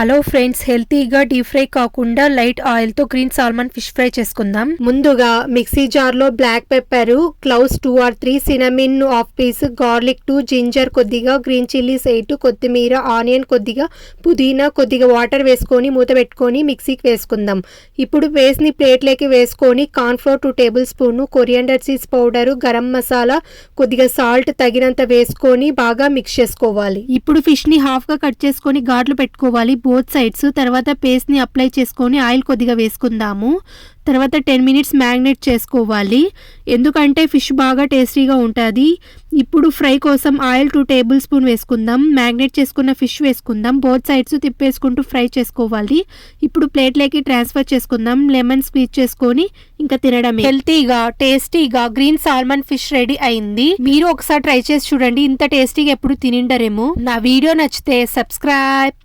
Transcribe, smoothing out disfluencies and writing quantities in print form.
Hello friends, హెల్తీగా deep fry కాకుండా light oil తో గ్రీన్ సాల్మన్ ఫిష్ ఫ్రై చేసుకుందాం. ముందుగా మిక్సీ జార్ లో black pepper, cloves 2 or 3, cinnamon half piece, garlic 2, ginger కొద్దిగా, గ్రీన్ చిల్లీస్ 8, కొత్తిమీర, ఆనియన్ కొద్దిగా, పుదీనా కొద్దిగా వాటర్ వేసుకొని మూత పెట్టుకొని మిక్సీకి వేసుకుందాం. ఇప్పుడు పేస్ట్ ని ప్లేట్లోకి వేసుకొని corn flour 2 table spoon, coriander seeds powder, garam masala కొద్దిగా, సాల్ట్ తగినంత వేసుకొని బాగా మిక్స్ చేసుకోవాలి. ఇప్పుడు ఫిష్ ని హాఫ్ గా కట్ చేసుకొని గార్లు పెట్టుకోవాలి బోత్ సైడ్స్. తర్వాత పేస్ట్ ని అప్లై చేసుకొని ఆయిల్ కొద్దిగా వేసుకుందాము. తర్వాత 10 minutes మ్యాగ్నేట్ చేసుకోవాలి, ఎందుకంటే ఫిష్ బాగా టేస్టీగా ఉంటుంది. ఇప్పుడు ఫ్రై కోసం ఆయిల్ 2 టేబుల్ స్పూన్ వేసుకుందాం. మ్యాగ్నేట్ చేసుకున్న ఫిష్ వేసుకుందాం. బోత్ సైడ్స్ తిప్పేసుకుంటూ ఫ్రై చేసుకోవాలి. ఇప్పుడు ప్లేట్లోకి ట్రాన్స్ఫర్ చేసుకుందాం. లెమన్ స్క్వీజ్ చేసుకొని ఇంకా తినడమే. హెల్తీగా టేస్టీగా గ్రీన్ సాల్మన్ ఫిష్ రెడీ అయింది. మీరు ఒకసారి ట్రై చేసి చూడండి, ఇంత టేస్టీగా ఎప్పుడు తినిండరేమో. నా వీడియో నచ్చితే సబ్స్క్రైబ్.